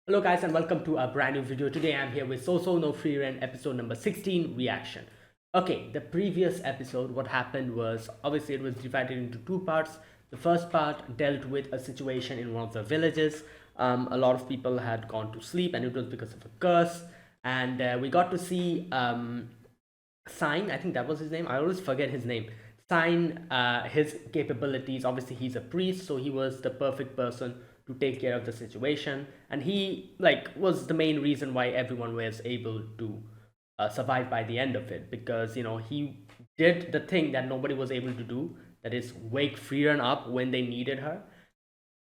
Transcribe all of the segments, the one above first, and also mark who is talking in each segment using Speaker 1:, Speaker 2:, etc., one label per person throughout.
Speaker 1: Hello guys and welcome to a brand new video. Today I'm here with Sousou no Frieren episode number 16 reaction. Okay, the previous episode what happened was obviously it was divided into two parts. The first part dealt with a situation in one of the villages. A lot of people had gone to sleep and it was because of a curse. And we got to see Sign, I think that was his name. I always forget his name. Sign his capabilities. Obviously, he's a priest, so he was the perfect person to take care of the situation, and he was the main reason why everyone was able to survive by the end of it because he did the thing that nobody was able to do. That is wake Frieren up when they needed her,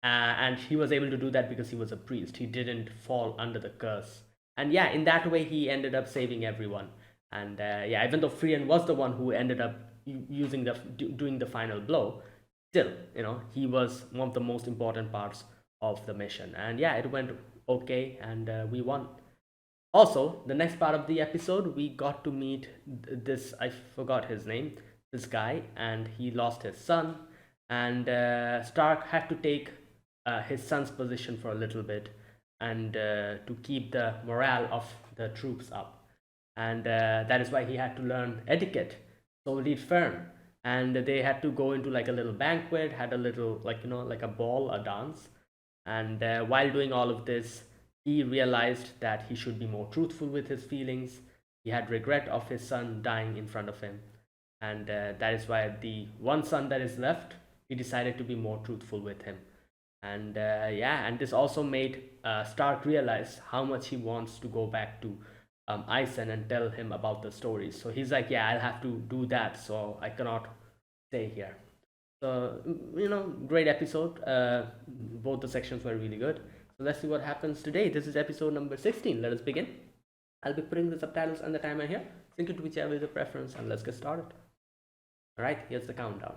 Speaker 1: and he was able to do that because he was a priest. He didn't fall under the curse, and yeah, in that way he ended up saving everyone. And yeah, even though Frieren was the one who ended up using doing the final blow, still, he was one of the most important parts of the mission. And yeah, it went okay, and we won. Also, the next part of the episode, we got to meet this, I forgot his name, this guy, and he lost his son. And Stark had to take his son's position for a little bit and to keep the morale of the troops up. And that is why he had to learn etiquette. So did Fern. And they had to go into like a little banquet, had a little, like a ball, a dance. And while doing all of this, he realized that he should be more truthful with his feelings. He had regret of his son dying in front of him. And that is why the one son that is left, he decided to be more truthful with him. And yeah, and this also made Stark realize how much he wants to go back to Ison and tell him about the stories. So he's like, yeah, I'll have to do that. So I cannot stay here. So, great episode. Both the sections were really good. So let's see what happens today. This is episode number 16. Let us begin. I'll be putting the subtitles and the timer here. Sync it to whichever is your preference, and let's get started. All right, here's the countdown.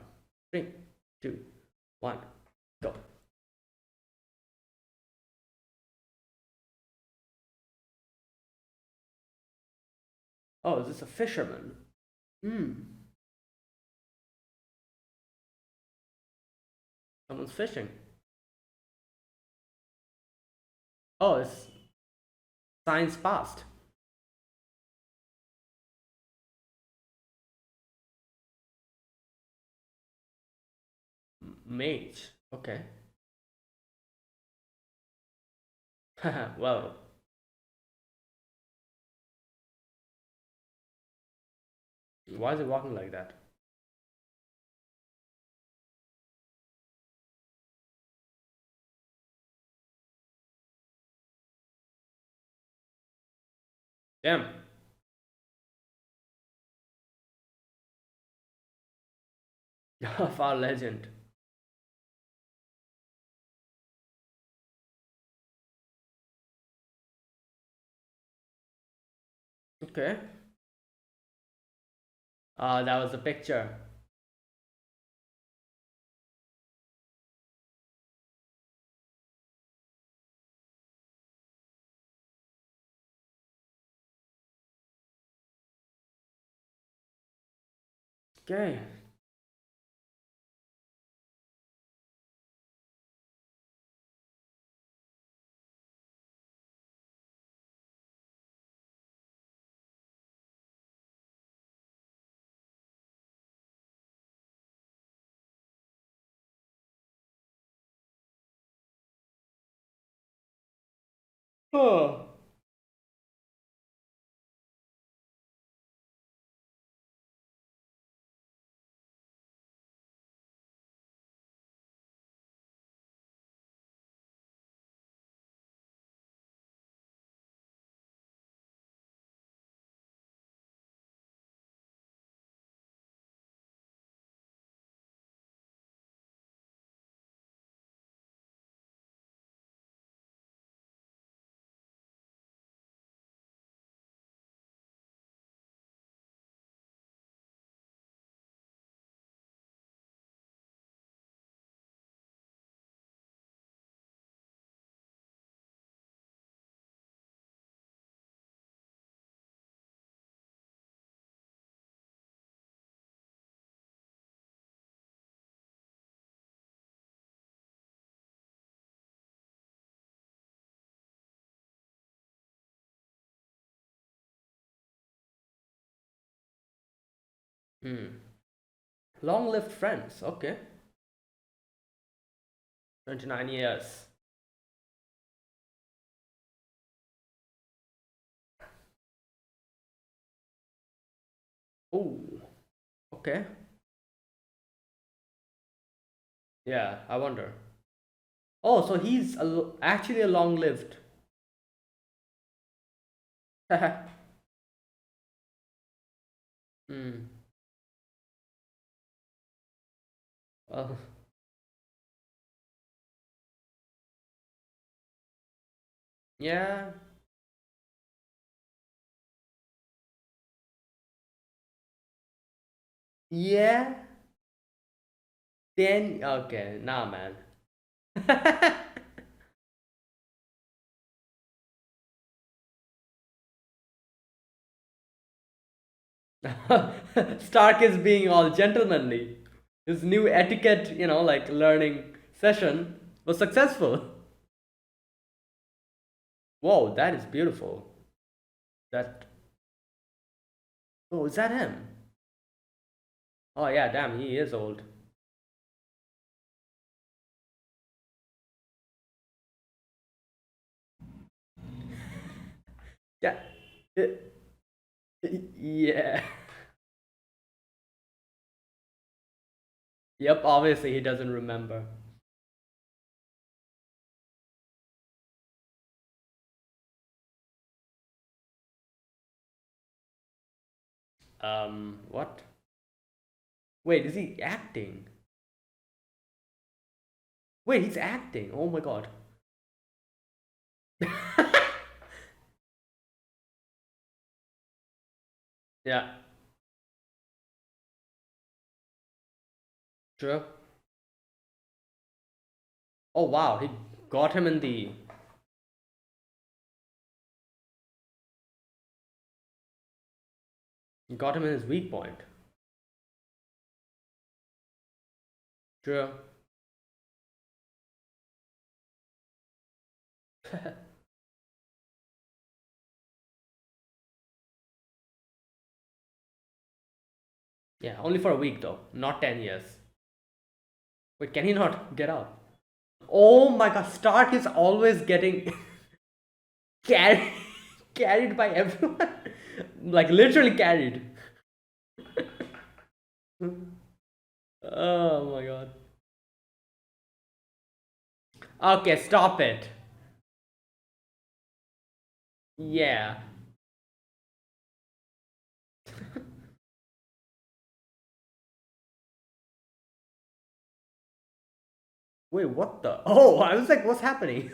Speaker 1: 3, 2, 1, go. Oh, is this a fisherman? Hmm, someone's fishing. Oh, it's science past. Mage. Okay. Well, why is it walking like that? Damn. Of our legend. Okay. That was the picture. Okay. Oh. Hmm. Long-lived friends. Okay. 29 years. Oh. Okay. Yeah, I wonder. Oh, so he's actually a long-lived. Hmm. Oh. Yeah. Yeah. Then okay, nah, man. Stark is being all gentlemanly. His new etiquette, like learning session was successful. Whoa, that is beautiful. That. Oh, is that him? Oh yeah, damn, he is old. Yeah. Uh, Yeah. Yep, obviously he doesn't remember. What? Wait, is he acting? Wait, he's acting. Oh my god. Yeah, true. Oh wow, he got him in the got him in his weak point. True. Yeah, only for a week though, not 10 years. Wait, can he not get out? Oh my god, Stark is always getting carried carried by everyone. Like literally carried. Oh my god. Okay, stop it. Yeah. Wait, what the? Oh, I was like, what's happening?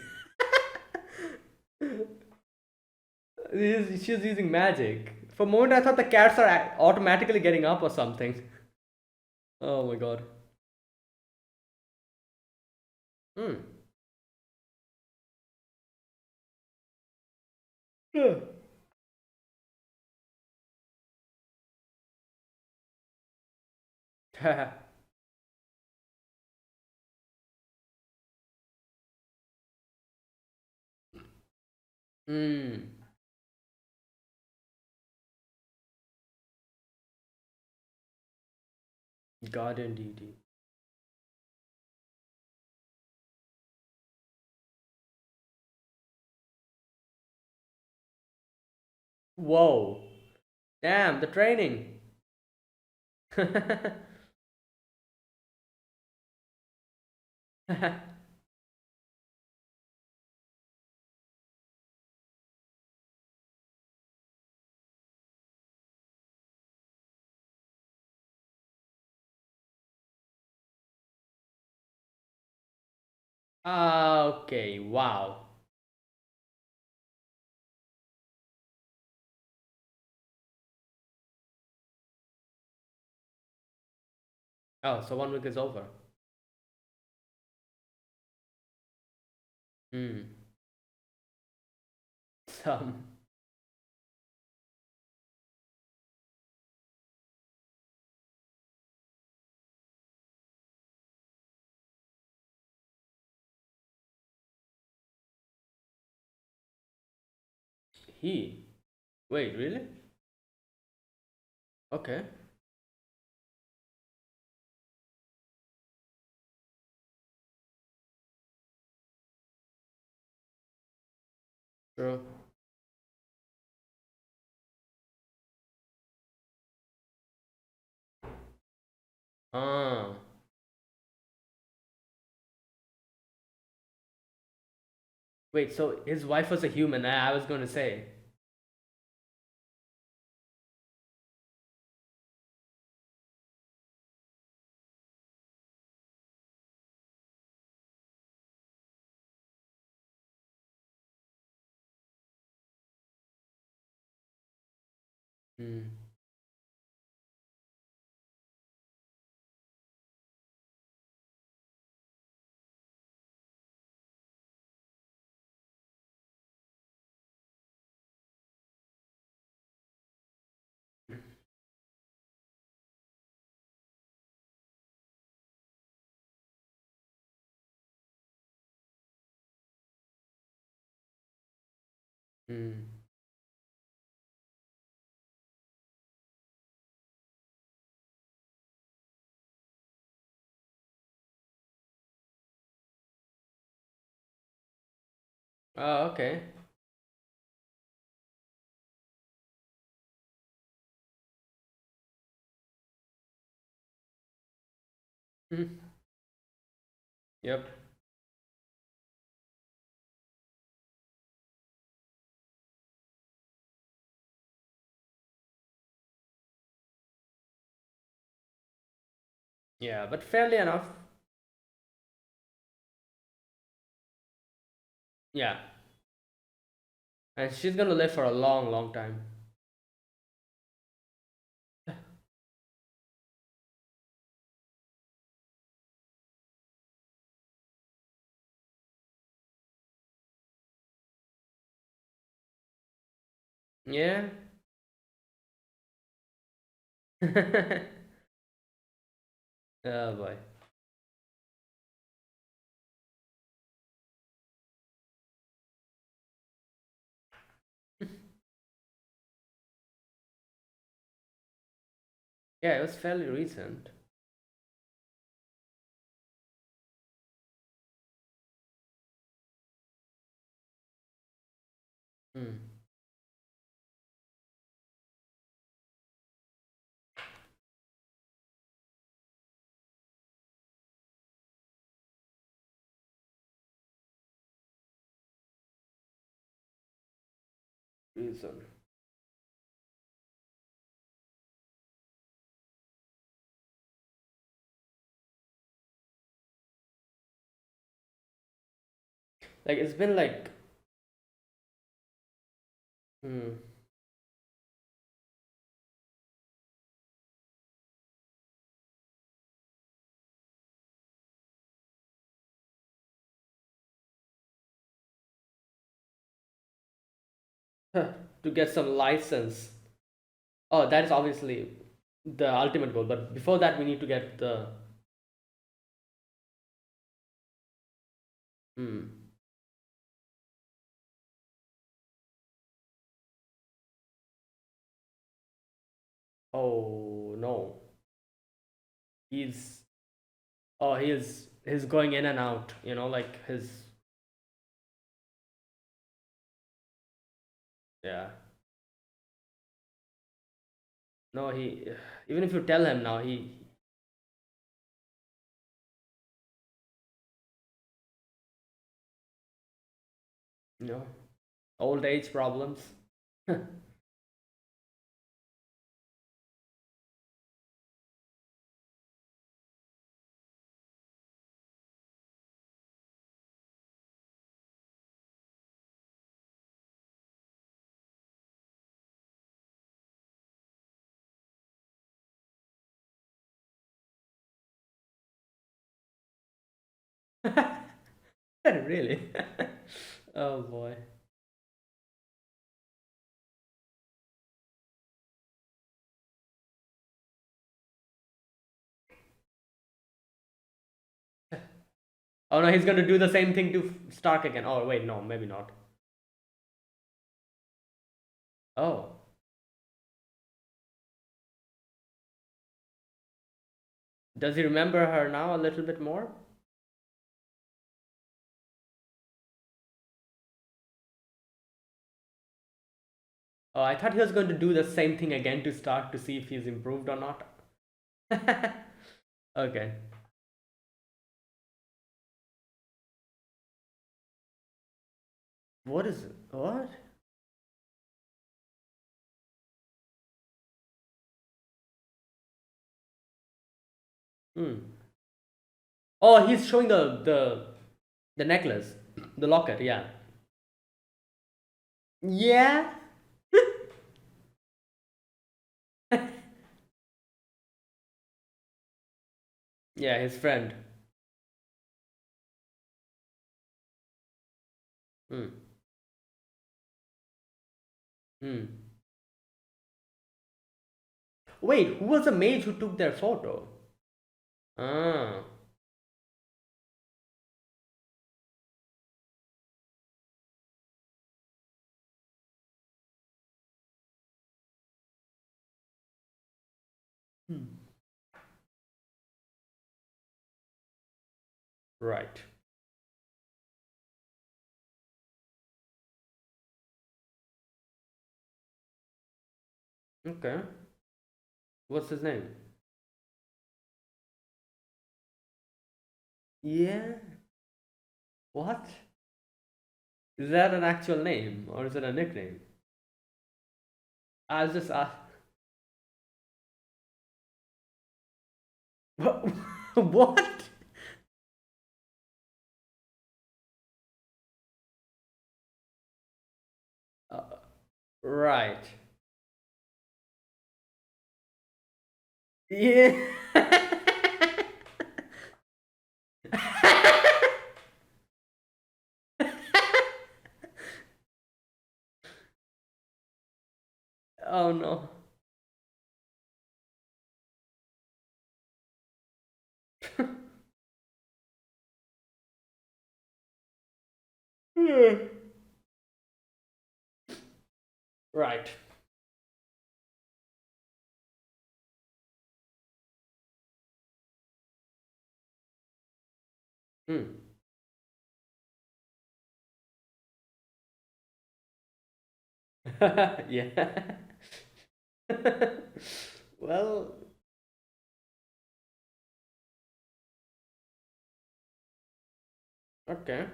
Speaker 1: She's using magic. For a moment, I thought the cats are automatically getting up or something. Oh my god. Hmm. Yeah. Hmm. Garden deity. Whoa. Damn, the training. Okay, wow. Oh, so 1 week is over. Hmm. Some. He. Wait, really? Okay. True. Ah. Wait, so his wife was a human. I was going to say. Hmm. Hmm. Oh, okay. Hmm. Yep. Yeah, but fairly enough. Yeah. And she's gonna live for a long, long time. Yeah. Oh boy. Yeah, it was fairly recent. Hmm. Reason. Like it's been like, hmm, to get some license. Oh, that is obviously the ultimate goal. But before that, we need to get the. Hmm. Oh no. He's. Oh, he's going in and out. Like his. Yeah. No, he. Even if you tell him now, he. You know, old age problems. Really? Oh boy. Oh no, he's gonna do the same thing to Stark again. Oh wait, no, maybe not. Oh, does he remember her now a little bit more? Oh, I thought he was going to do the same thing again to start to see if he's improved or not. Okay. What is it? What? Hmm. Oh, he's showing the necklace, the locket. Yeah. Yeah. Yeah, his friend. Hmm. Hmm. Wait, who was the mage who took their photo? Ah. Hmm. Right. Okay. What's his name? Yeah. What? Is that an actual name or is it a nickname? I was just what? Uh, right. Yeah. Oh no. Hmm. Right. Hmm. Yeah. Well, okay.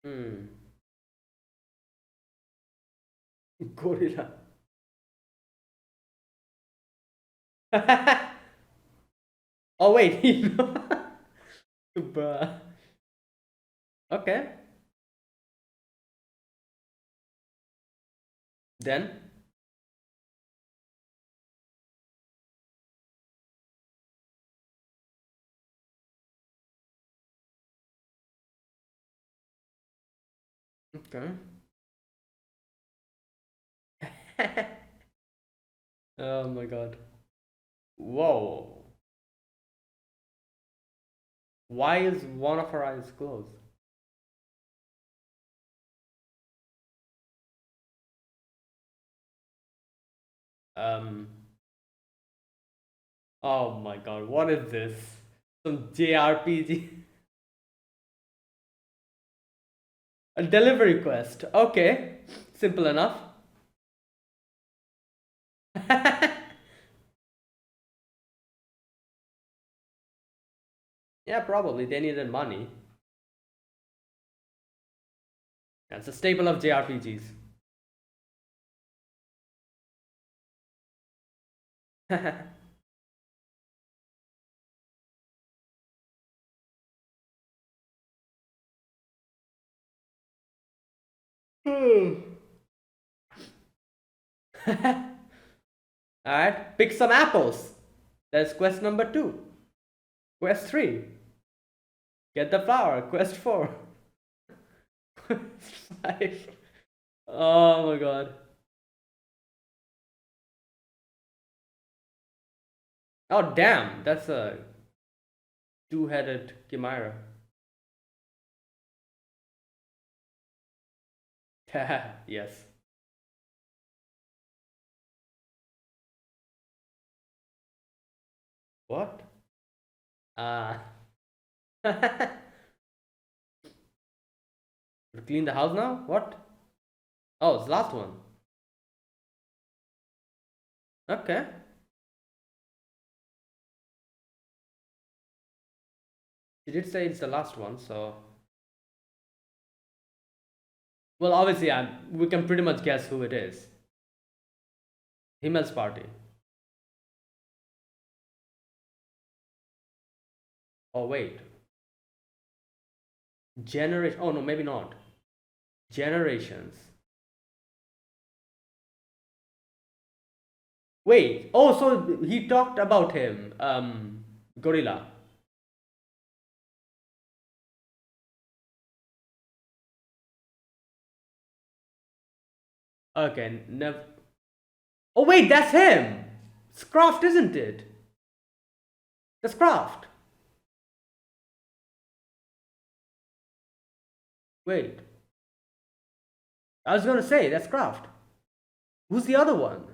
Speaker 1: Hmm. Gorilla. Oh wait, Bruh. Okay. Then. Okay. Oh my god. Whoa. Why is one of her eyes closed? Um. Oh my god. What is this? Some JRPG. A delivery quest. Okay. Simple enough. Yeah, probably. They needed money. That's a staple of JRPGs. Alright, pick some apples. That's quest number 2. Quest 3. Get the flower. Quest 4. Quest 5. Oh my god. Oh damn, that's a two-headed chimera. Yes. What? Ah. To clean the house now? What? Oh, it's the last one. Okay. She did say it's the last one, so. Well, obviously, we can pretty much guess who it is. Himmel's party. Oh, wait. Generation. Oh, no, maybe not. Generations. Wait. Oh, so he talked about him. Gorilla. Okay, never. Oh, wait, that's him. It's Croft, isn't it? That's Croft. Wait. I was gonna say, that's Croft. Who's the other one?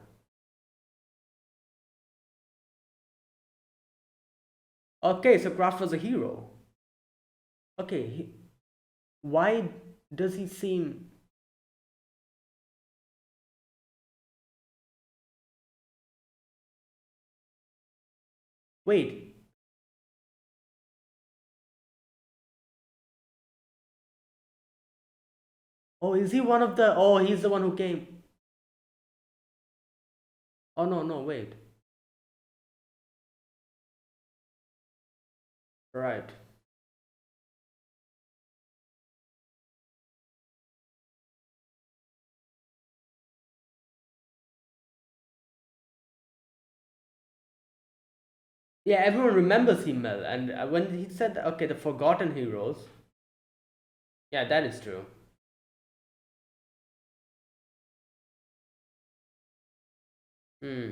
Speaker 1: Okay, so Croft was a hero. Okay, why does he seem. Wait. Oh, is he one of the. Oh, he's the one who came. Oh, no, no, wait. Right. Yeah, everyone remembers Himmel, and when he said, okay, the forgotten heroes, yeah, that is true. Hmm.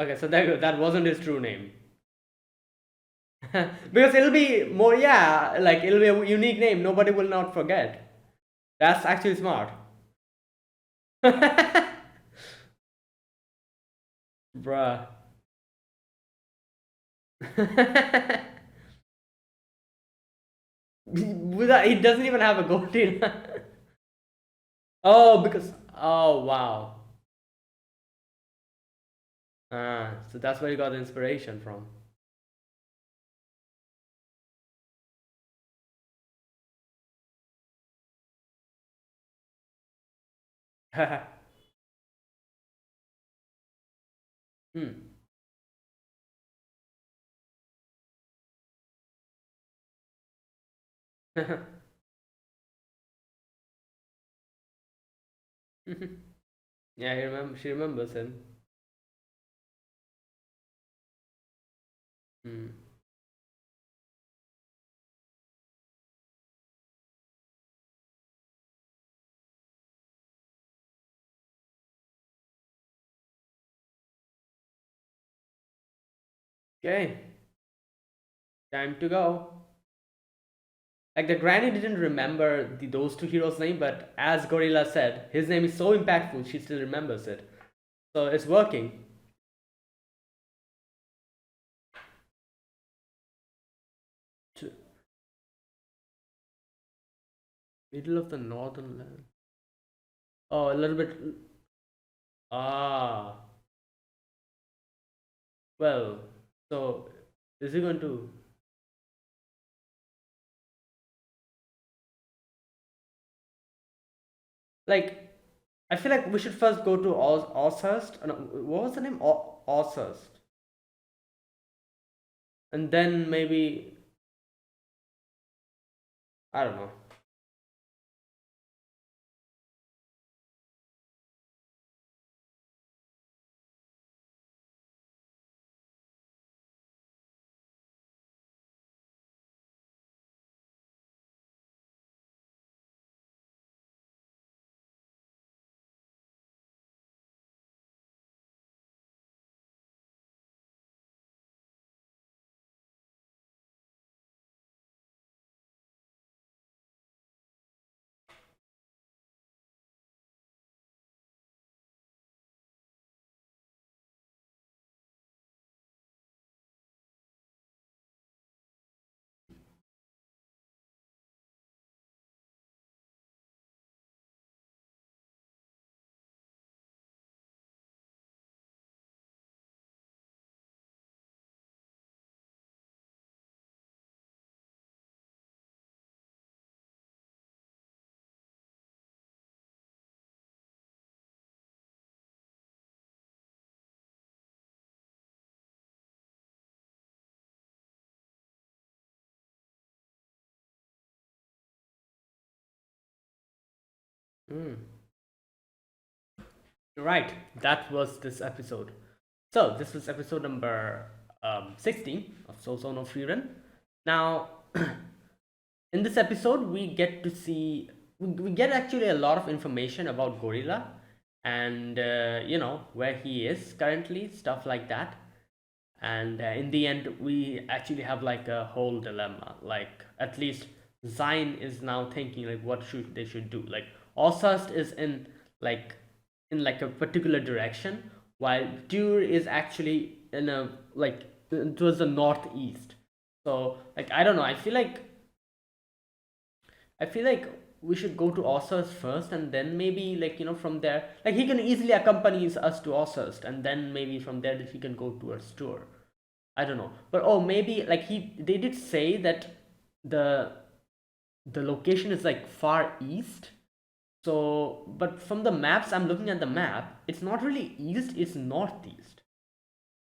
Speaker 1: Okay, so that wasn't his true name. Because it'll be more, yeah, like it'll be a unique name. Nobody will not forget. That's actually smart. Bruh. He doesn't even have a goatee. Oh, because. Oh, wow. So that's where you got the inspiration from. Hmm. Yeah, she remembers him. Hmm. Okay, time to go. Like the granny didn't remember those two heroes' name, but as Gorilla said, his name is so impactful, she still remembers it. So it's working. To middle of the northern land. Oh, a little bit. Ah, well. So is he going to like? I feel like we should first go to Oshurst. No, what was the name? Oshurst, and then maybe I don't know. Mm. Right, that was this episode. So this was episode number 16 of Sousou no Frieren. Now, in this episode, we get to see we get actually a lot of information about Gorilla and where he is currently, stuff like that. And in the end, we actually have like a whole dilemma. Like at least Zayn is now thinking like what should they should do. Like Osust is like in like a particular direction, while Tur is actually in a like towards the northeast. So like I don't know. I feel like we should go to Osust first, and then maybe like from there, like he can easily accompany us to Osust, and then maybe from there he can go towards Tour. I don't know, but oh, maybe like they did say that the the location is like far east. So, but from the maps, I'm looking at the map. It's not really east; it's northeast.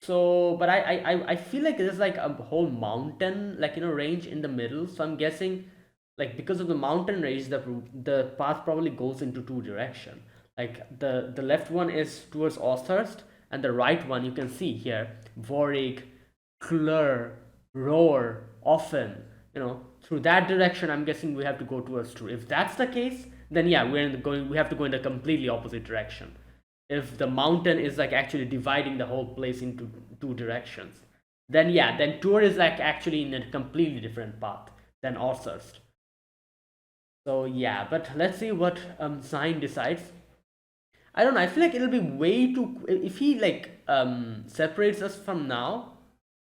Speaker 1: So, but I feel like there's like a whole mountain like range in the middle. So I'm guessing like because of the mountain range, the path probably goes into two direction. Like the left one is towards Othurst, and the right one you can see here Vorig, Klur, Roar, often through that direction. I'm guessing we have to go towards True. If that's the case, then yeah, we have to go in the completely opposite direction. If the mountain is like actually dividing the whole place into two directions, then yeah, then Tour is like actually in a completely different path than Othurst. So yeah, but let's see what Zayn decides. I don't know. I feel like it'll be way too if he like separates us from now.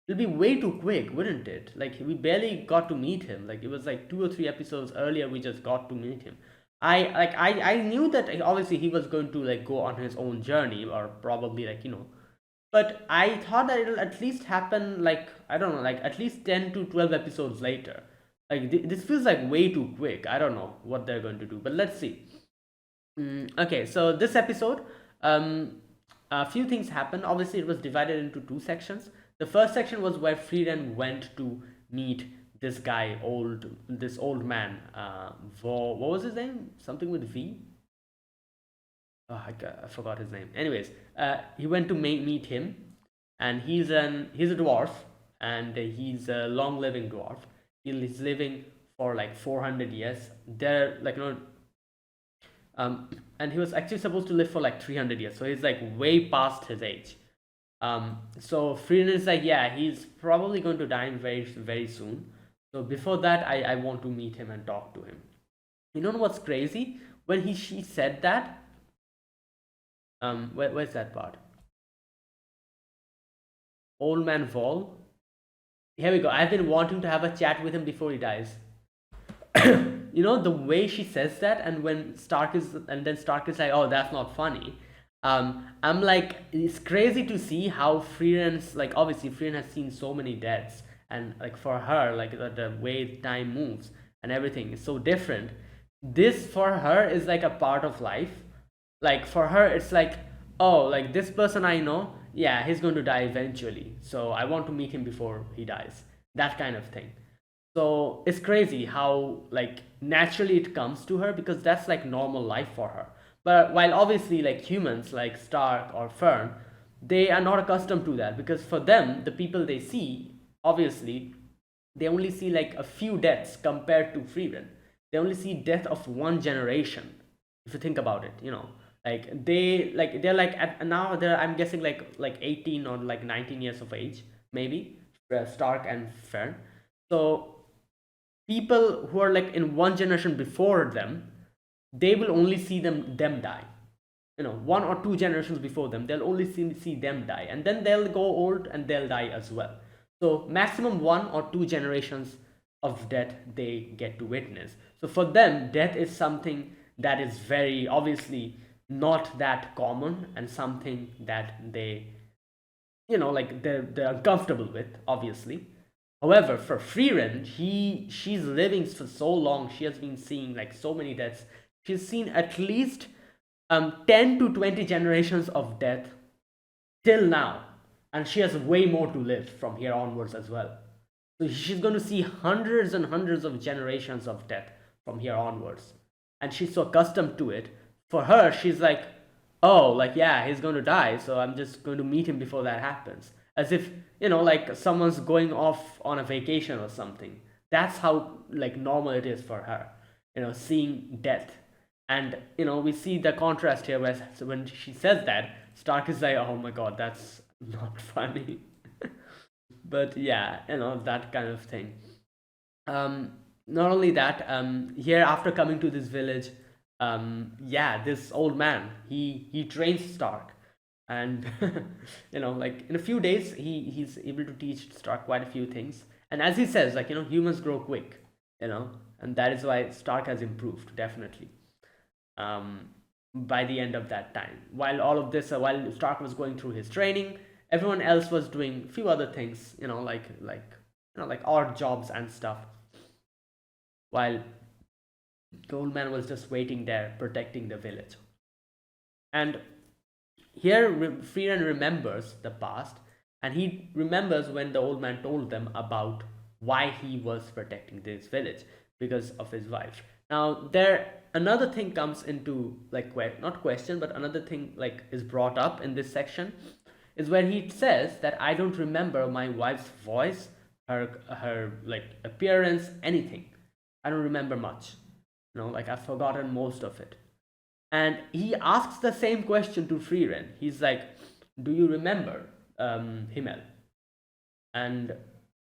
Speaker 1: It'll be way too quick, wouldn't it? Like we barely got to meet him. Like it was like 2 or 3 episodes earlier we just got to meet him. I knew that obviously he was going to like go on his own journey or probably but I thought that it'll at least happen like I don't know like at least 10 to 12 episodes later. Like this feels like way too quick. I don't know what they're going to do, but let's see. Okay, so this episode, a few things happened. Obviously, it was divided into two sections. The first section was where Frieren went to meet this old man. What was his name? Something with V. Oh, I forgot his name. Anyways, he went to meet him, and he's a dwarf, and he's a long living dwarf. He's living for like 400 years. They're like and he was actually supposed to live for like 300 years, so he's like way past his age. So Frieren is like, yeah, he's probably going to die very very soon. So before that, I want to meet him and talk to him. You know what's crazy? When she said that, where's that part? Old man Vol. Here we go. I've been wanting to have a chat with him before he dies. The way she says that, and then Stark is like, oh, that's not funny. I'm like, it's crazy to see how Frieren's like, obviously Frieren has seen so many deaths, and like for her, like the way time moves and everything is so different. This for her is like a part of life. Like for her, it's like, oh, like this person I know, yeah, he's going to die eventually, so I want to meet him before he dies. That kind of thing. So it's crazy how like naturally it comes to her because that's like normal life for her. But while obviously like humans like Stark or Fern, they are not accustomed to that because for them, the people they see, obviously, they only see like a few deaths compared to Frieren. They only see death of one generation. If you think about it. They're like at now they're I'm guessing like 18 or like 19 years of age, maybe, Stark and Fern. So people who are like in one generation before them, they will only see them die. 1 or 2 generations before them, they'll only see them die, and then they'll go old and they'll die as well. So maximum 1 or 2 generations of death they get to witness. So for them, death is something that is very obviously not that common and something that they like they're uncomfortable with, obviously. However, for Frieren, she's living for so long. She has been seeing like so many deaths. She's seen at least 10 to 20 generations of death till now, and she has way more to live from here onwards as well. So she's going to see hundreds and hundreds of generations of death from here onwards. and she's so accustomed to it. For her, she's like, oh, like, yeah, he's going to die, so I'm just going to meet him before that happens. As if, like someone's going off on a vacation or something. That's how like normal it is for her, seeing death. And we see the contrast here where, so when she says that, Stark is like, oh my god, that's not funny. But yeah, that kind of thing. Not only that, here after coming to this village, yeah, this old man, he trains Stark, and like in a few days he's able to teach Stark quite a few things. And as he says, like, humans grow quick, and that is why Stark has improved definitely. By the end of that time, while all of this, while Stark was going through his training, everyone else was doing a few other things, like odd jobs and stuff, while the old man was just waiting there protecting the village. And here Frieren remembers the past, and he remembers when the old man told them about why he was protecting this village, because of his wife. Now there, another thing comes into, like, not question, but another thing like is brought up in this section, is where he says that I don't remember my wife's voice, her like appearance, anything. I don't remember much. Like I've forgotten most of it. And he asks the same question to Frieren. He's like, do you remember Himmel? And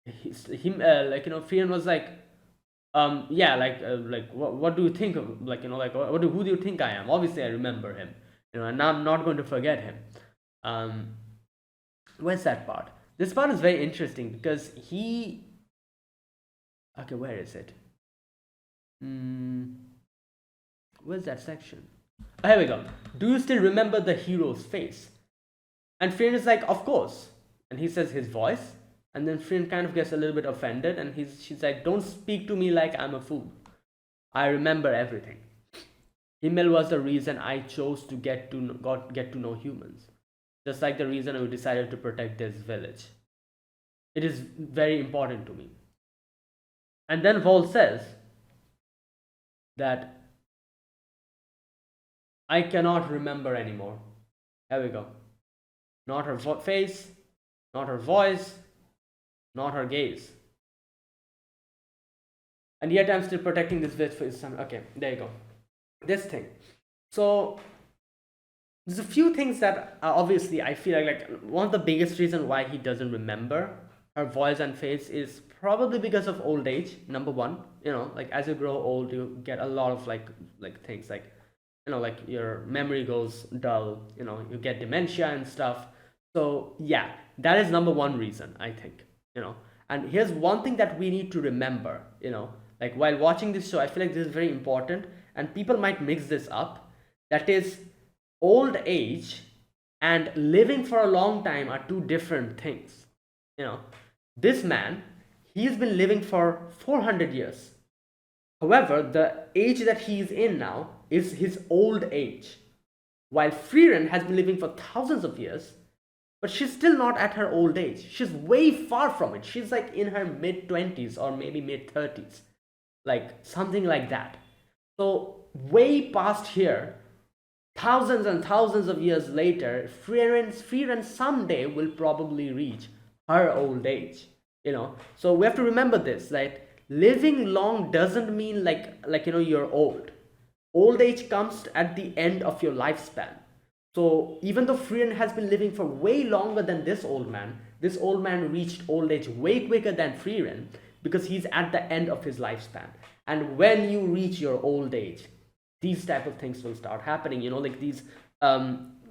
Speaker 1: Frieren was like, yeah, like what do you think of, like, who do you think I am? Obviously I remember him, and I'm not going to forget him. Where's that part? This part is very interesting because okay, where is it? Where's that section? Oh, here we go. Do you still remember the hero's face? And Frieren is like, of course. And he says his voice. And then Frieren kind of gets a little bit offended, and she's like, don't speak to me like I'm a fool. I remember everything. Himmel was the reason I chose to get to know humans. Just like the reason I decided to protect this village. It is very important to me. And then Vol says that I cannot remember anymore. Here we go. Not her face, not her voice, not her gaze. And yet I'm still protecting this village for his son. Okay, there you go. This thing. So there's a few things that obviously I feel like one of the biggest reason why he doesn't remember her voice and face is probably because of old age. Number one, like as you grow old, you get a lot of like things like, like your memory goes dull, you get dementia and stuff. So yeah, that is number one reason, I think. And here's one thing that we need to remember, like while watching this show, I feel like this is very important, and people might mix this up. That is, old age and living for a long time are two different things. This man, he's been living for 400 years. However, the age that he's in now is his old age, while Frieren has been living for thousands of years, but she's still not at her old age. She's way far from it. She's like in her mid-20s or maybe mid-30s, like something like that. So way past here, thousands and thousands of years later, Frieren someday will probably reach her old age. So we have to remember this, that living long doesn't mean like you're old. Old age comes at the end of your lifespan. So even though Frieren has been living for way longer than this old man reached old age way quicker than Frieren, because he's at the end of his lifespan. And when you reach your old age, these type of things will start happening, like these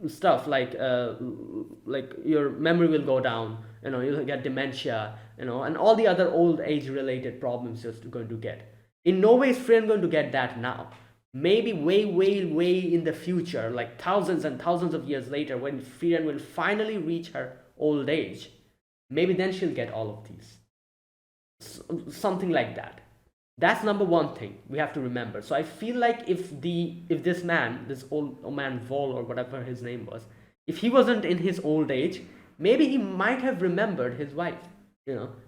Speaker 1: stuff like your memory will go down, you'll get dementia, and all the other old age related problems you're going to get. In no way is Frieren going to get that now. Maybe way in the future, like thousands and thousands of years later, when Frieren will finally reach her old age, maybe then she'll get all of these. Something like that. That's number one thing we have to remember. So I feel like if this man, this old man Vol or whatever his name was, if he wasn't in his old age, maybe he might have remembered his wife.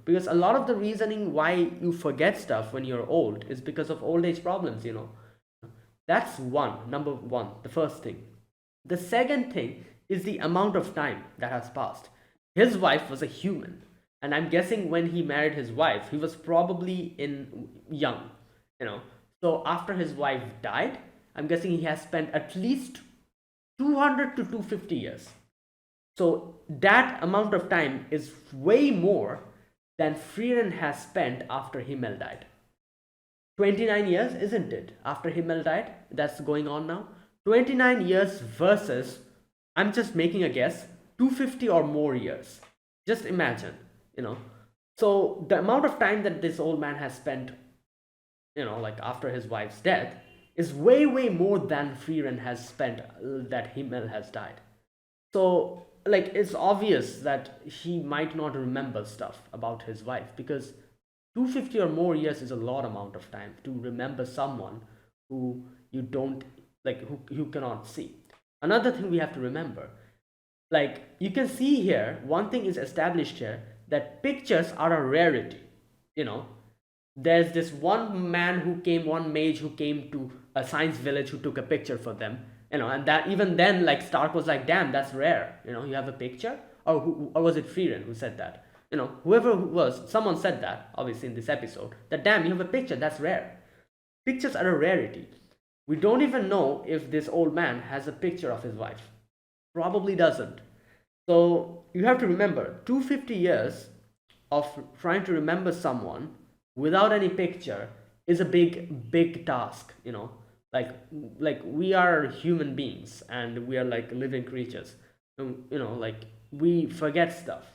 Speaker 1: Because a lot of the reasoning why you forget stuff when you're old is because of old age problems. That's number one, the first thing. The second thing is the amount of time that has passed. His wife was a human, and I'm guessing when he married his wife, he was probably in young, you know. So after his wife died, I'm guessing he has spent at least 200 to 250 years. So that amount of time is way more than Frieren has spent after Himmel died. 29 years, isn't it? After Himmel died, that's going on now. 29 years versus, I'm just making a guess, 250 or more years. Just imagine, you know. So the amount of time that this old man has spent, like after his wife's death, is way, way more than Frieren has spent that Himmel has died. So, like, it's obvious that he might not remember stuff about his wife because 250 or more years is a lot amount of time to remember someone who you don't like, who you cannot see. Another thing we have to remember, like, you can see here, one thing is established here, that pictures are a rarity. You know, there's this one mage who came to a science village who took a picture for them, and that even then, like, Stark was like, damn, that's rare, you have a picture. Or was it Frieren who said that? Whoever was, someone said that, obviously, in this episode, that damn, you have a picture, that's rare. Pictures are a rarity. We don't even know if this old man has a picture of his wife. Probably doesn't. So you have to remember, 250 years of trying to remember someone without any picture is a big task. Like we are human beings and we are like living creatures. Like, we forget stuff.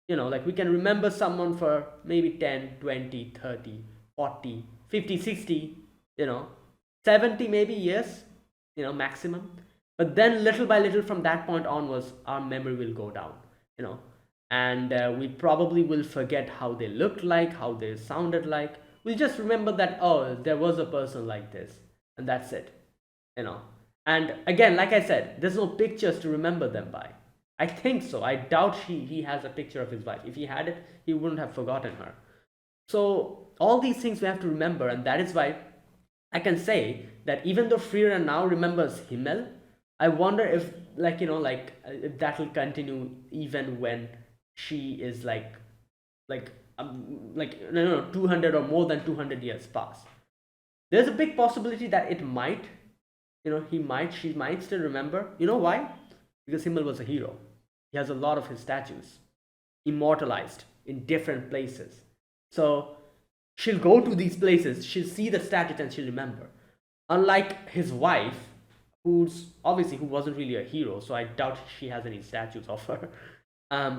Speaker 1: Like, we can remember someone for maybe 10, 20, 30, 40, 50, 60, 70 maybe years, maximum. But then little by little from that point onwards, our memory will go down, and we probably will forget how they looked like, how they sounded like. We'll just remember that, oh, there was a person like this, and that's it. And again, like I said, there's no pictures to remember them by. I think so. I doubt he has a picture of his wife. If he had it, he wouldn't have forgotten her. So all these things we have to remember, and that is why I can say that even though Frieren now remembers Himmel, I wonder if, if that will continue even when she is like 200 or more than 200 years pass. There's a big possibility that it might, she might still remember. You know why? Because Himmel was a hero. He has a lot of his statues immortalized in different places. So she'll go to these places, she'll see the statues, and she'll remember. Unlike his wife, who wasn't really a hero, so I doubt she has any statues of her,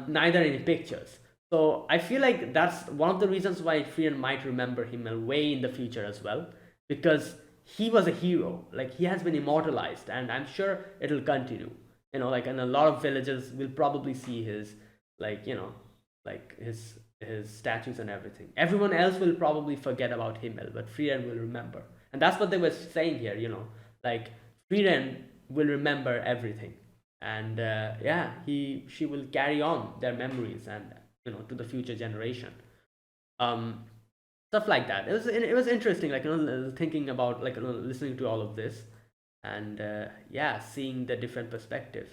Speaker 1: neither any pictures. So I feel like that's one of the reasons why Frieren might remember Himmel way in the future as well, because he was a hero. Like, he has been immortalized, and I'm sure it'll continue. Like, in a lot of villages, we'll probably see his, his statues and everything. Everyone else will probably forget about Himmel, but Frieren will remember. And that's what they were saying here, like, Frieren will remember everything. And she will carry on their memories and, to the future generation. Stuff like that. It was interesting, like, thinking about, like, listening to all of this. And seeing the different perspective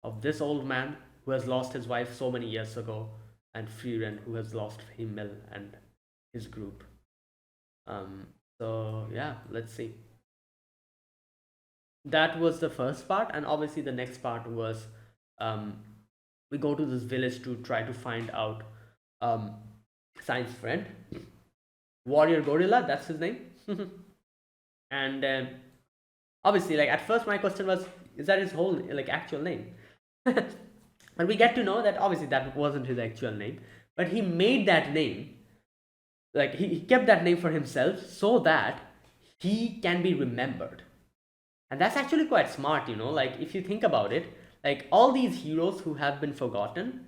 Speaker 1: of this old man who has lost his wife so many years ago, and Frieren who has lost Himmel and his group. So yeah, let's see. That was the first part, and obviously the next part was, we go to this village to try to find out Science friend, Warrior Gorilla, that's his name. And obviously, like, at first my question was, is that his whole, like, actual name? And we get to know that obviously that wasn't his actual name, but he made that name, like, he kept that name for himself so that he can be remembered. And that's actually quite smart, like, if you think about it, like, all these heroes who have been forgotten,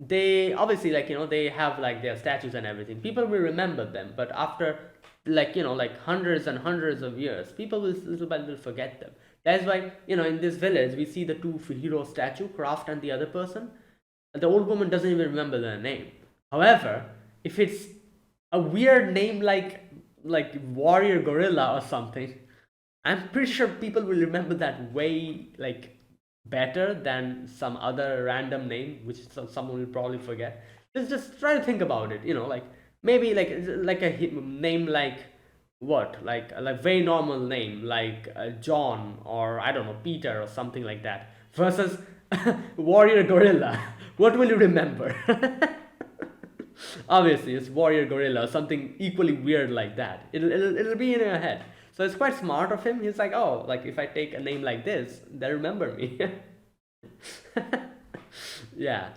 Speaker 1: they obviously, like, they have, like, their statues and everything. People will remember them, but after, like, like, hundreds and hundreds of years, people will little by little forget them. That's why, in this village, we see the two hero statue, Kraft and the other person. And the old woman doesn't even remember their name. However, if it's a weird name like like warrior gorilla or something. I'm pretty sure people will remember that way like better than some other random name, which someone will probably forget. Just try to think about it. Like maybe like a name like what, like very normal name like John or I don't know Peter or something like that versus warrior gorilla. What will you remember? Obviously, it's warrior gorilla or something equally weird like that. It'll be in your head. So it's quite smart of him. He's like, oh, like if I take a name like this, they remember me. Yeah.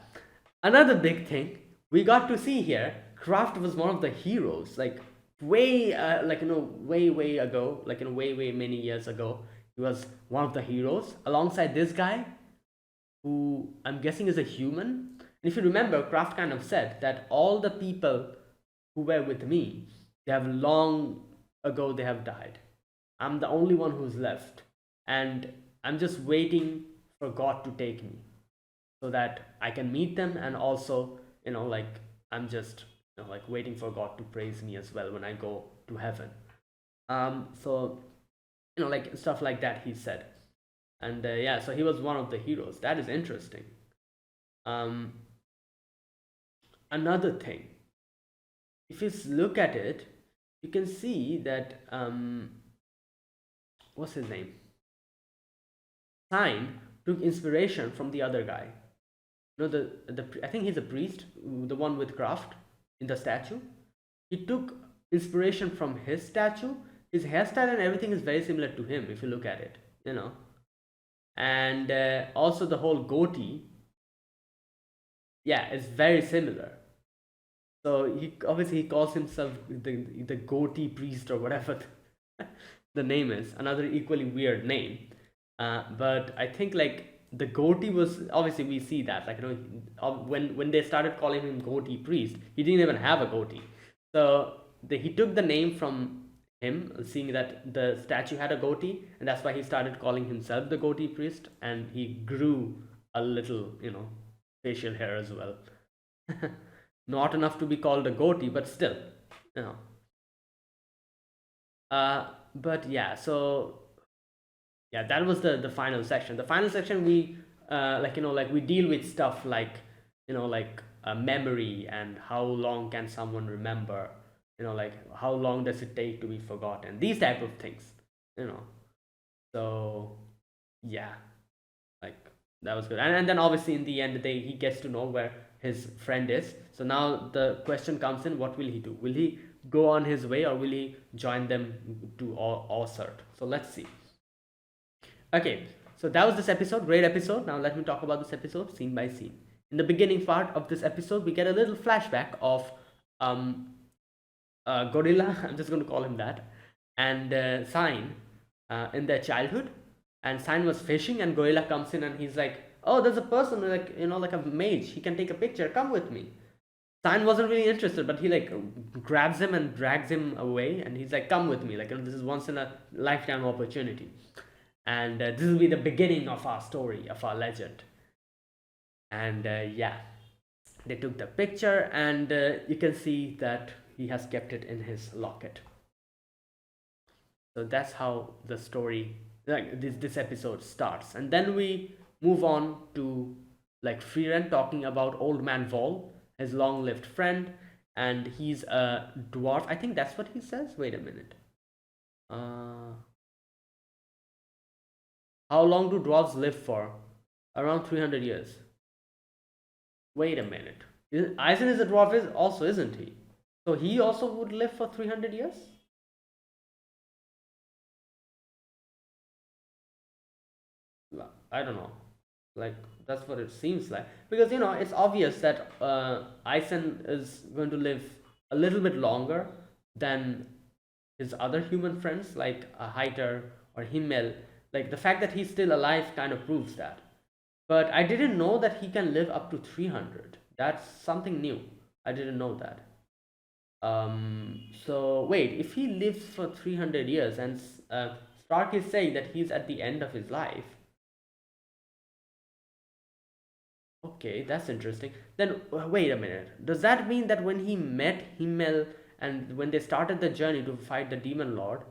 Speaker 1: Another big thing we got to see here, Kraft was one of the heroes. Like way, way ago, way many years ago, he was one of the heroes alongside this guy, who I'm guessing is a human. And if you remember, Kraft kind of said that all the people who were with me, they have long ago they have died. I'm the only one who's left, and I'm just waiting for God to take me so that I can meet them, and also, like I'm just like waiting for God to praise me as well when I go to heaven. So like stuff like that he said, and yeah, so he was one of the heroes. That is interesting. Um, Another thing, if you look at it, you can see that what's his name? Sign took inspiration from the other guy. The I think he's a priest, the one with Kraft in the statue. He took inspiration from his statue. His hairstyle and everything is very similar to him if you look at it. And also the whole goatee, yeah, is very similar. So he obviously he calls himself the goatee priest or whatever the name is. Another equally weird name. But I think like the goatee was obviously we see that when they started calling him goatee priest, he didn't even have a goatee. So he took the name from him, seeing that the statue had a goatee, and that's why he started calling himself the goatee priest, and he grew a little facial hair as well. Not enough to be called a goatee, but still, you know. But yeah, so yeah, that was the final section. The final section we like we deal with stuff like like memory and how long can someone remember, like how long does it take to be forgotten, these type of things, you know. So yeah, like that was good. And then obviously in the end he gets to know where his friend is. So now the question comes in, what will he do? Will he go on his way, or will he join them to Orsert? So let's see. Okay, so that was this episode. Great episode. Now let me talk about this episode scene by scene. In the beginning part of this episode, we get a little flashback of Gorilla. I'm just going to call him that, and Sign in their childhood. And Sign was fishing, and Gorilla comes in, and he's like, "Oh, there's a person like like a mage. He can take a picture. Come with me." Sign wasn't really interested, but he like grabs him and drags him away, and he's like, "Come with me. Like this is once in a lifetime opportunity." And this will be the beginning of our story, of our legend. And yeah, they took the picture, and you can see that he has kept it in his locket. So that's how the story, like this episode starts. And then we move on to like Frieren talking about old man Vol, his long-lived friend, and he's a dwarf. I think that's what he says. Wait a minute. How long do dwarves live for? Around 300 years. Wait a minute. Eisen is a dwarf also, isn't he? So he also would live for 300 years? I don't know. Like, that's what it seems like. Because, it's obvious that Eisen is going to live a little bit longer than his other human friends, like Heiter or Himmel. Like, the fact that he's still alive kind of proves that. But I didn't know that he can live up to 300. That's something new. I didn't know that. So wait, if he lives for 300 years and Stark is saying that he's at the end of his life. Okay, that's interesting. Then wait a minute. Does that mean that when he met Himmel and when they started the journey to fight the demon lord,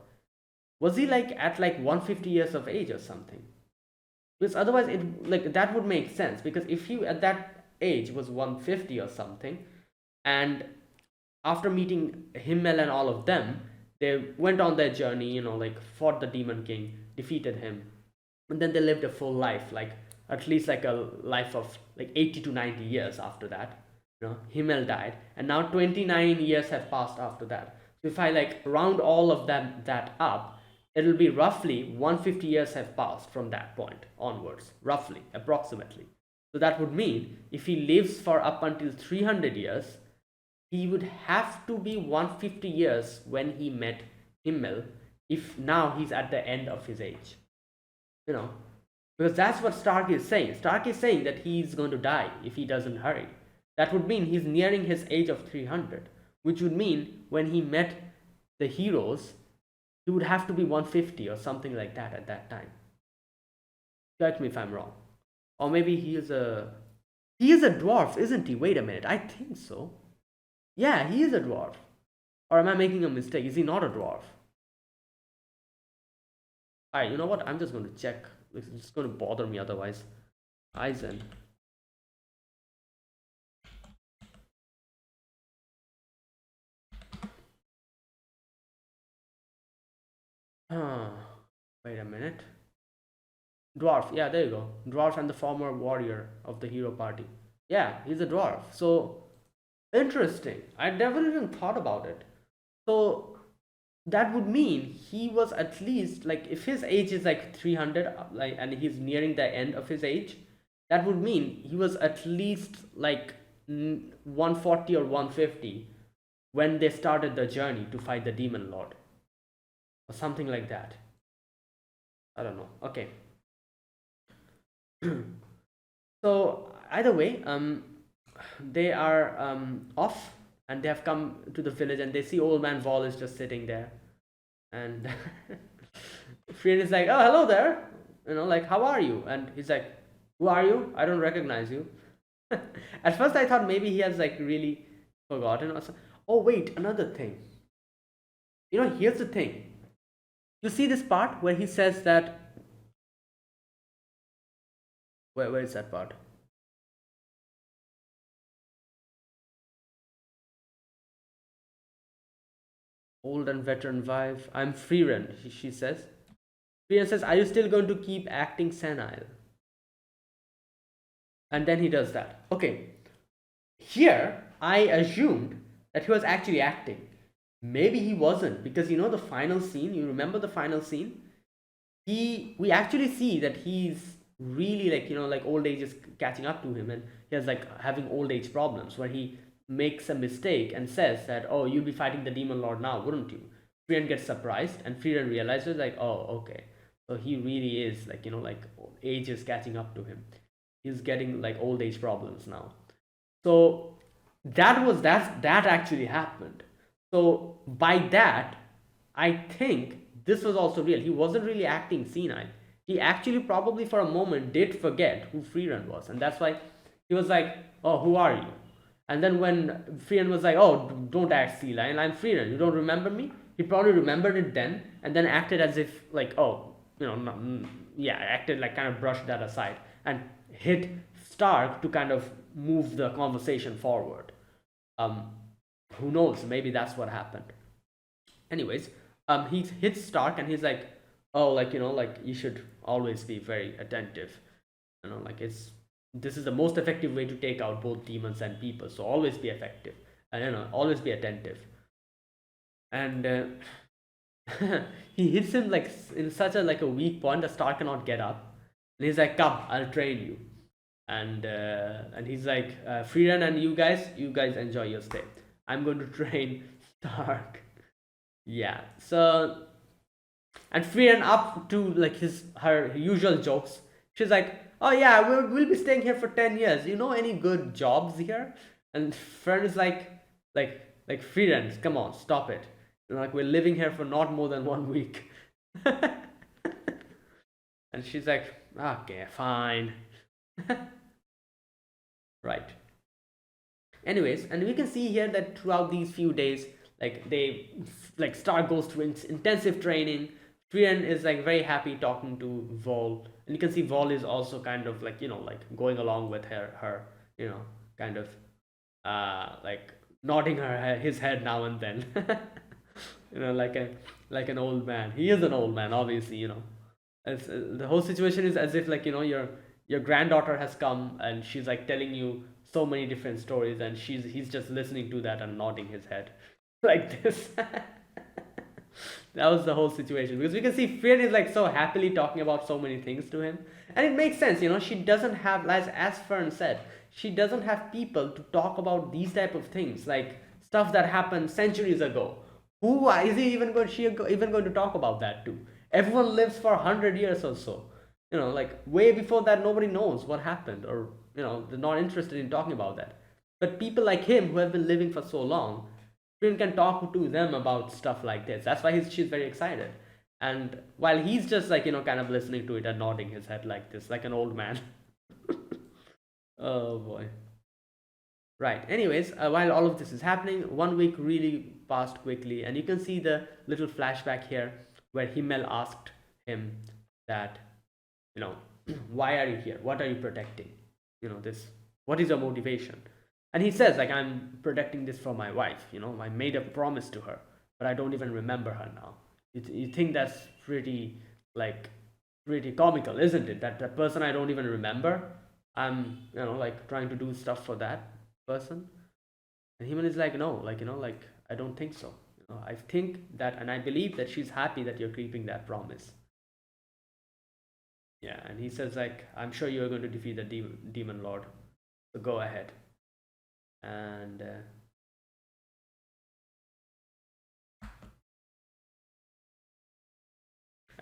Speaker 1: was he like at like 150 years of age or something? Because otherwise it like that would make sense, because if he at that age was 150 or something, and after meeting Himmel and all of them, they went on their journey, like fought the demon king, defeated him, and then they lived a full life, like at least like a life of like 80 to 90 years after that. Himmel died, and now 29 years have passed after that. So if I like round all of them that up, it'll be roughly 150 years have passed from that point onwards, roughly, approximately. So that would mean if he lives for up until 300 years, he would have to be 150 years when he met Himmel, if now he's at the end of his age. Because that's what Stark is saying. Stark is saying that he's going to die if he doesn't hurry. That would mean he's nearing his age of 300, which would mean when he met the heroes, he would have to be 150 or something like that at that time. Correct me if I'm wrong. Or maybe he is a dwarf, isn't he? Wait a minute, I think so. Yeah, he is a dwarf. Or am I making a mistake? Is he not a dwarf? Alright, you know what? I'm just going to check. It's just going to bother me otherwise. Eisen. Wait a minute. Dwarf. Yeah, there you go. Dwarf and the former warrior of the hero party. Yeah, he's a dwarf. So, interesting. I never even thought about it. So, that would mean he was at least like, if his age is like 300, like, and he's nearing the end of his age, that would mean he was at least like 140 or 150 when they started the journey to fight the demon lord, or something like that. I don't know. Okay. So either way, they are off, and they have come to the village, and they see old man Vol is just sitting there, and Frieren is like, "Oh, hello there. Like, how are you?" And he's like, "Who are you? I don't recognize you." At first, I thought maybe he has like really forgotten or something. Oh wait, another thing. Here's the thing. You see this part where he says that. Where is that part? Old and veteran wife. I'm Frieren, she says. Frieren says, "Are you still going to keep acting senile?" And then he does that. Okay. Here, I assumed that he was actually acting. Maybe he wasn't, because the final scene, you remember the final scene? We actually see that he's really like old age is catching up to him, and he has like having old age problems, where he makes a mistake and says that, "Oh, you'll be fighting the demon lord now, wouldn't you?" Frieren gets surprised, and Frieren realizes like, "Oh, okay, so he really is like like age is catching up to him. He's getting like old age problems now." So that actually happened. So by that, I think this was also real. He wasn't really acting senile. He actually probably for a moment did forget who Frieren was, and that's why he was like, "Oh, who are you?" And then when Frieren was like, "Oh, don't act senile, I'm Frieren. You don't remember me?" He probably remembered it then, and then acted as if like, "Oh, yeah," acted like kind of brushed that aside and hit Stark to kind of move the conversation forward. Who knows? Maybe that's what happened. Anyways, he hits Stark, and he's like, "Oh, like like you should always be very attentive. Like this is the most effective way to take out both demons and people. So always be effective, and always be attentive." And he hits him like in such a weak point that Stark cannot get up, and he's like, "Come, I'll train you." And he's like, "Frieren and you guys enjoy your stay. I'm going to train Stark." Yeah. So, and Frieren, up to like her usual jokes, she's like, "Oh yeah, we'll be staying here for 10 years. You know any good jobs here?" And Frieren is like Frieren, come on, stop it. Like, we're living here for not more than 1 week. And she's like, "Okay, fine." Right. Anyways, and we can see here that throughout these few days, like they like Star goes to intensive training. Frieren is like very happy talking to Vol, and you can see Vol is also kind of like like going along with her kind of like nodding his head now and then. Like an old man. He is an old man, obviously. The whole situation is as if like your granddaughter has come and she's like telling you so many different stories, and he's just listening to that and nodding his head like this. That was the whole situation, because we can see Frieren is like so happily talking about so many things to him, and it makes sense. She doesn't have, as Fern said, she doesn't have people to talk about these type of things, like stuff that happened centuries ago. Who is he even going? She even going to talk about that too? Everyone lives for 100 years or so. Like way before that, nobody knows what happened, or they're not interested in talking about that. But people like him who have been living for so long, Frieren can talk to them about stuff like this. That's why she's very excited. And while he's just like kind of listening to it and nodding his head like this, like an old man. Oh boy. Right. Anyways, while all of this is happening, 1 week really passed quickly, and you can see the little flashback here where Himmel asked him that, why are you here? What are you protecting? This. What is your motivation? And he says, like, I'm protecting this for my wife. I made a promise to her, but I don't even remember her now. You think that's pretty, like, pretty comical, isn't it? That person I don't even remember, I'm, like, trying to do stuff for that person. And Himan is like, no, like, like, I don't think so. I think that, and I believe that she's happy that you're keeping that promise. Yeah, and he says, like, I'm sure you're going to defeat the demon lord, so go ahead. And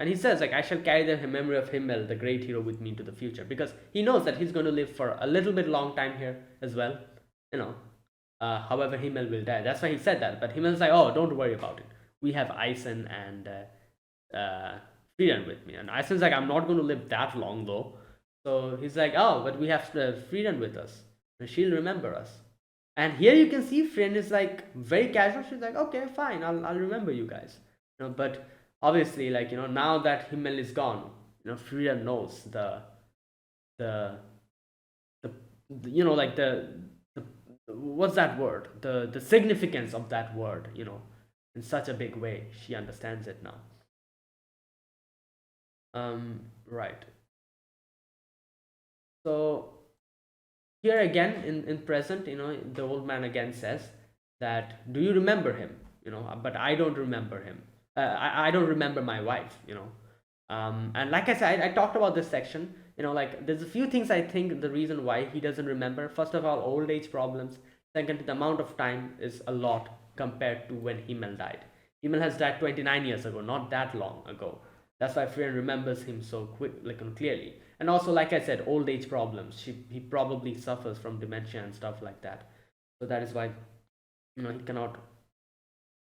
Speaker 1: he says, like, I shall carry the memory of Himmel, the great hero, with me into the future, because he knows that he's going to live for a little bit long time here as well. However, Himmel will die. That's why he said that. But Himmel's like, oh, don't worry about it. We have Eisen and Frieren with me. And Eisen's like, I'm not going to live that long though. So he's like, oh, but we have Frieren with us, and she'll remember us. And here you can see Frieren is like very casual. She's like, okay, fine, I'll remember you guys. But obviously, like, now that Himmel is gone, Frieren knows the like the what's that word, the significance of that word, in such a big way. She understands it now. Right. So here again, in present, the old man again says that, do you remember him? But I don't remember him. I don't remember my wife. And like I said, I talked about this section. Like, there's a few things I think the reason why he doesn't remember. First of all, old age problems. Second, the amount of time is a lot compared to when Himmel died. Himmel has died 29 years ago, not that long ago. That's why Frieren remembers him so quick, like, clearly. And also, like I said, old age problems. He probably suffers from dementia and stuff like that. So that is why he cannot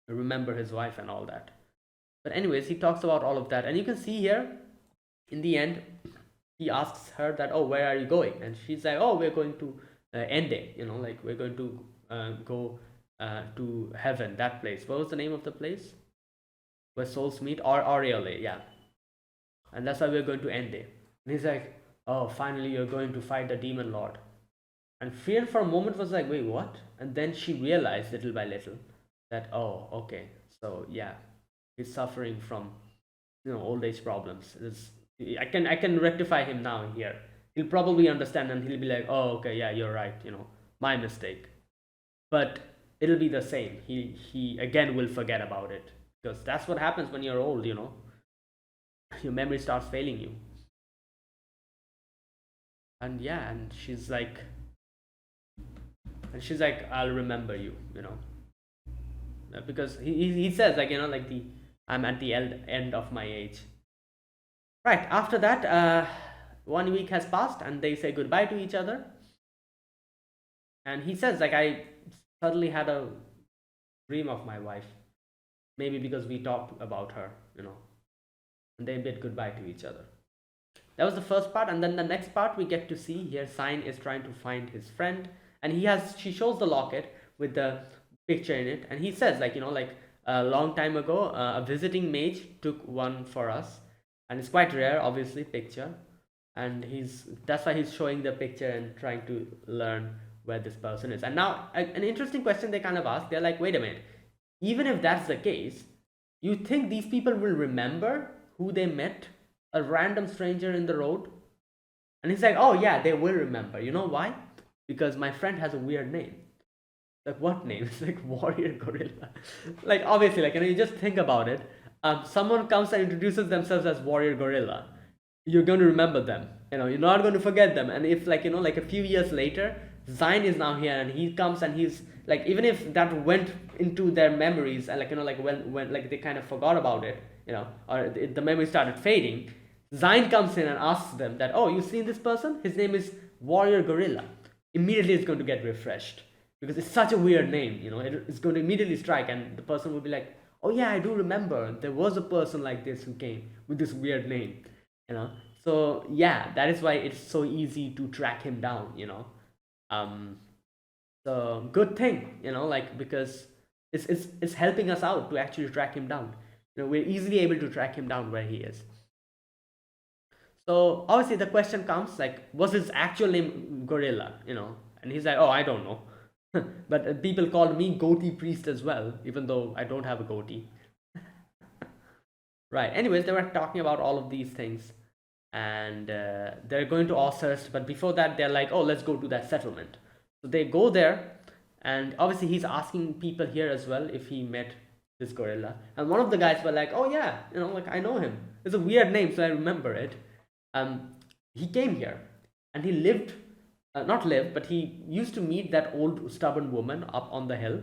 Speaker 1: remember his wife and all that. But anyways, he talks about all of that, and you can see here in the end, he asks her that, oh, where are you going? And she's like, oh, we're going to Ende, like, we're going to go to heaven, that place. What was the name of the place where souls meet? Or Aureole, yeah. And that's why we're going to Ende. And he's like, oh, finally you're going to fight the demon lord. And Frieren for a moment was like, wait, what? And then she realized little by little that, oh, okay, so yeah, he's suffering from old age problems. I can rectify him now here. He'll probably understand, and he'll be like, oh, okay, yeah, you're right, my mistake. But it'll be the same. He again will forget about it, because that's what happens when you're old. Your memory starts failing you. And yeah, and she's like, I'll remember you, because he says, like, like, I'm at the end of my age. Right, after that, 1 week has passed and they say goodbye to each other. And he says, like, I suddenly had a dream of my wife. Maybe because we talked about her, and they bid goodbye to each other. That was the first part, and then the next part we get to see here, Sign is trying to find his friend, and she shows the locket with the picture in it, and he says like, like a long time ago, a visiting mage took one for us, and it's quite rare, obviously, picture, and that's why he's showing the picture and trying to learn where this person is. And now an interesting question they kind of ask, they're like, wait a minute, even if that's the case, you think these people will remember who they met, a random stranger in the road? And he's like, oh yeah, they will remember. You know why? Because my friend has a weird name. Like, what name? It's like Warrior Gorilla. Like, obviously, like, you just think about it. Someone comes and introduces themselves as Warrior Gorilla, you're going to remember them. You're not going to forget them. And if, like, like a few years later, Zain is now here and he comes and he's like, even if that went into their memories, and like, like when like they kind of forgot about it, or the memory started fading, Zain comes in and asks them that, oh, you seen this person? His name is Warrior Gorilla. Immediately it's going to get refreshed because it's such a weird name. It's going to immediately strike, and the person will be like, oh yeah, I do remember there was a person like this who came with this weird name. So yeah, that is why it's so easy to track him down. um so good thing, like, because it's helping us out to actually track him down. We're easily able to track him down where he is. So obviously the question comes like, was his actual name Gorilla? And he's like, oh, I don't know. But people called me goatee priest as well, even though I don't have a goatee. Right, anyways, they were talking about all of these things, and they're going to Osthurst, but before that they're like, oh, let's go to that settlement. So they go there, and obviously he's asking people here as well if he met this gorilla, and one of the guys were like, oh yeah, like, I know him, it's a weird name, so I remember it. He came here and he lived, not lived, but he used to meet that old stubborn woman up on the hill.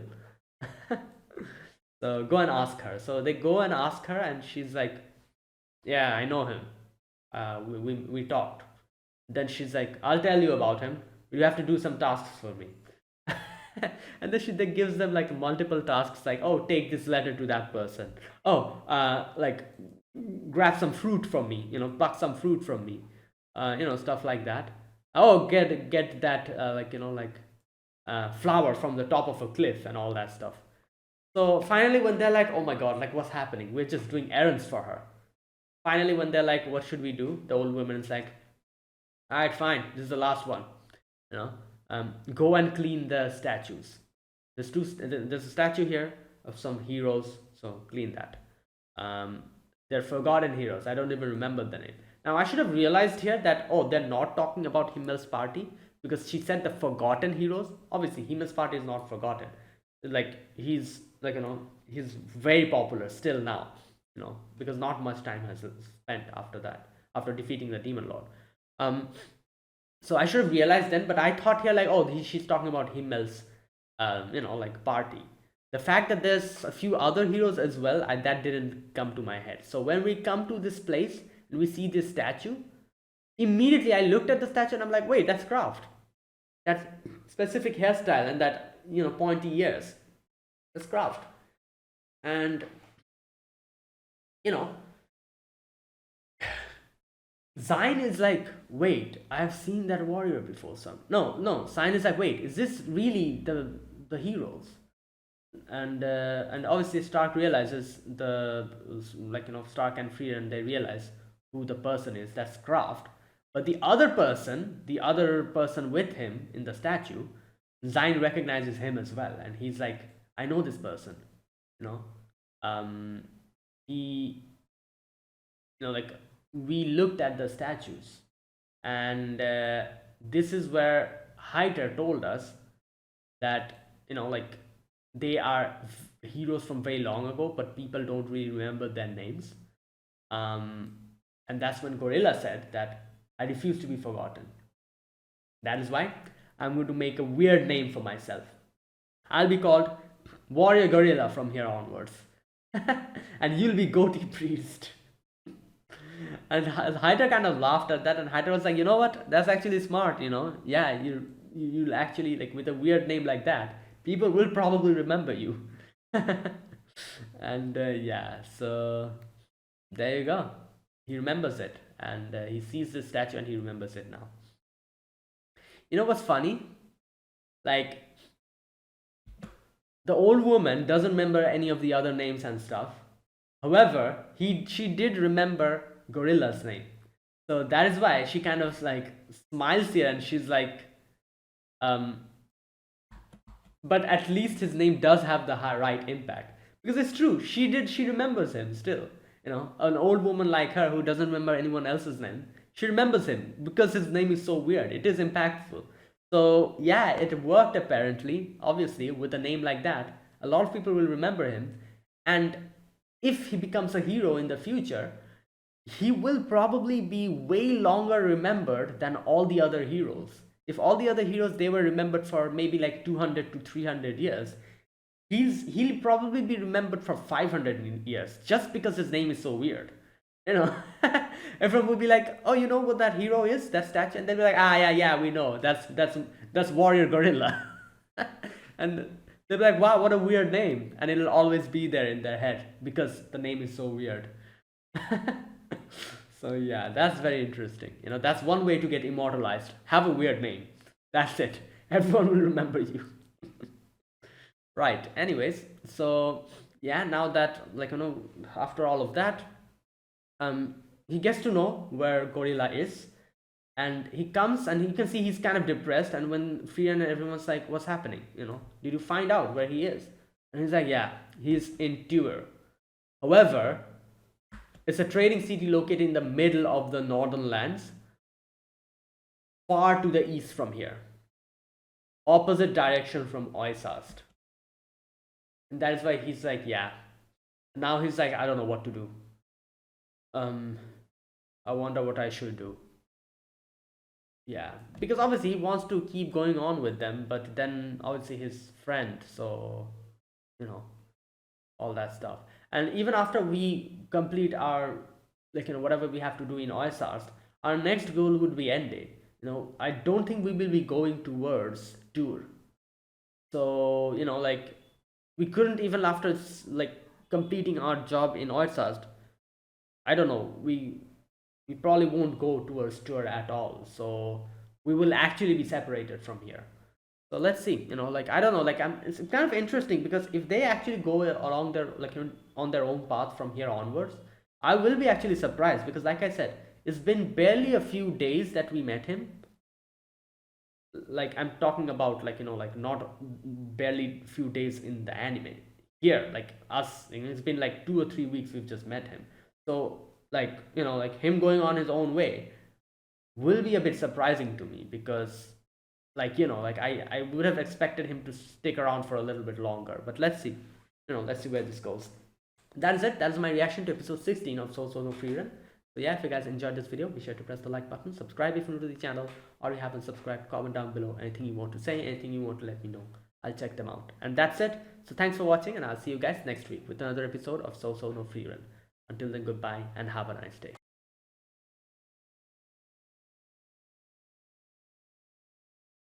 Speaker 1: So go and ask her. So they go and ask her, and she's like, yeah, I know him. We talked. Then she's like, I'll tell you about him. You have to do some tasks for me. And then she then gives them like multiple tasks, like, oh, take this letter to that person. Oh, like, grab some fruit from me. Pluck some fruit from me. Stuff like that. Oh, get that flower from the top of a cliff and all that stuff. So finally, when they're like, oh my god, like, what's happening? We're just doing errands for her. Finally, when they're like, what should we do? The old woman is like, all right, fine, this is the last one. Go and clean the statues. There's a statue here of some heroes, so clean that. They're forgotten heroes. I don't even remember the name. Now, I should have realized here that, oh, they're not talking about Himmel's party, because she said the forgotten heroes. Obviously, Himmel's party is not forgotten. Like, he's like, he's very popular still now, because not much time has spent after that, after defeating the demon lord. So I should have realized then, but I thought here like, oh, she's talking about Himmel's like, party. The fact that there's a few other heroes as well, that didn't come to my head. So when we come to this place and we see this statue, immediately I looked at the statue and I'm like, wait, that's Kraft. That specific hairstyle and that, pointy ears. That's Kraft. And Zain is like, wait, I have seen that warrior before. No, Zain is like, wait, is this really the heroes? And obviously Stark realizes Stark and Frieren, they realize who the person is. That's Kraft. But the other person with him in the statue, Zain recognizes him as well, and he's like, I know this person. He, like, we looked at the statues, and this is where Hyder told us that, like, they are heroes from very long ago, but people don't really remember their names. And that's when Gorilla said that I refuse to be forgotten. That is why I'm going to make a weird name for myself. I'll be called Warrior Gorilla from here onwards. And you'll be Goatee Priest. And Hyder kind of laughed at that, and Hyder was like, you know what? That's actually smart, Yeah, you'll actually, like, with a weird name like that, people will probably remember you. And yeah, so there you go. He remembers it, and he sees this statue and he remembers it now. You know what's funny? Like, the old woman doesn't remember any of the other names and stuff. However, she did remember Gorilla's name. So that is why she kind of like smiles here and she's like, um, but at least his name does have the right impact. Because it's true, she remembers him still. An old woman like her who doesn't remember anyone else's name, she remembers him because his name is so weird. It is impactful. So yeah, it worked apparently. Obviously, with a name like that, a lot of people will remember him. And if he becomes a hero in the future, he will probably be way longer remembered than all the other heroes. If all the other heroes, they were remembered for maybe like 200 to 300 years, he'll probably be remembered for 500 years just because his name is so weird. you know Everyone will be like, oh, you know what that hero is, that statue, and they'll be like, ah, yeah, we know, that's warrior gorilla. And they'll be like, wow, what a weird name, and it'll always be there in their head because the name is so weird. So yeah, that's very interesting. That's one way to get immortalized. Have a weird name. That's it. Everyone will remember you. Right. Anyways, so yeah, now that, after all of that, he gets to know where Gorilla is, and he comes and you can see he's kind of depressed. And when Frieren and everyone's like, "What's happening? Did you find out where he is?" And he's like, "Yeah, he's in Tour. However, it's a trading city located in the middle of the northern lands, far to the east from here, opposite direction from Oisast." And that is why he's like, yeah. Now he's like, I don't know what to do. I wonder what I should do. Yeah, because obviously he wants to keep going on with them, but then obviously his friend, so you know, all that stuff. And even after we complete our, whatever we have to do in Oisast, our next goal would be ended. I don't think we will be going towards Tour. So we couldn't, even after completing our job in Oisast, I don't know, we probably won't go towards Tour at all. So we will actually be separated from here. So let's see. I don't know, it's kind of interesting because if they actually go along their on their own path from here onwards, I will be actually surprised because, like I said, it's been barely a few days that we met him. I'm talking about not barely few days in the anime. Here, us, it's been 2 or 3 weeks we've just met him. So him going on his own way will be a bit surprising to me because I would have expected him to stick around for a little bit longer. But let's see. Let's see where this goes. That is it. That is my reaction to episode 16 of Sousou no Frieren. So yeah, if you guys enjoyed this video, be sure to press the like button, subscribe if you're new to the channel, or you haven't subscribed, comment down below anything you want to say, anything you want to let me know. I'll check them out. And that's it. So thanks for watching, and I'll see you guys next week with another episode of Sousou no Frieren. Until then, goodbye and have a nice day.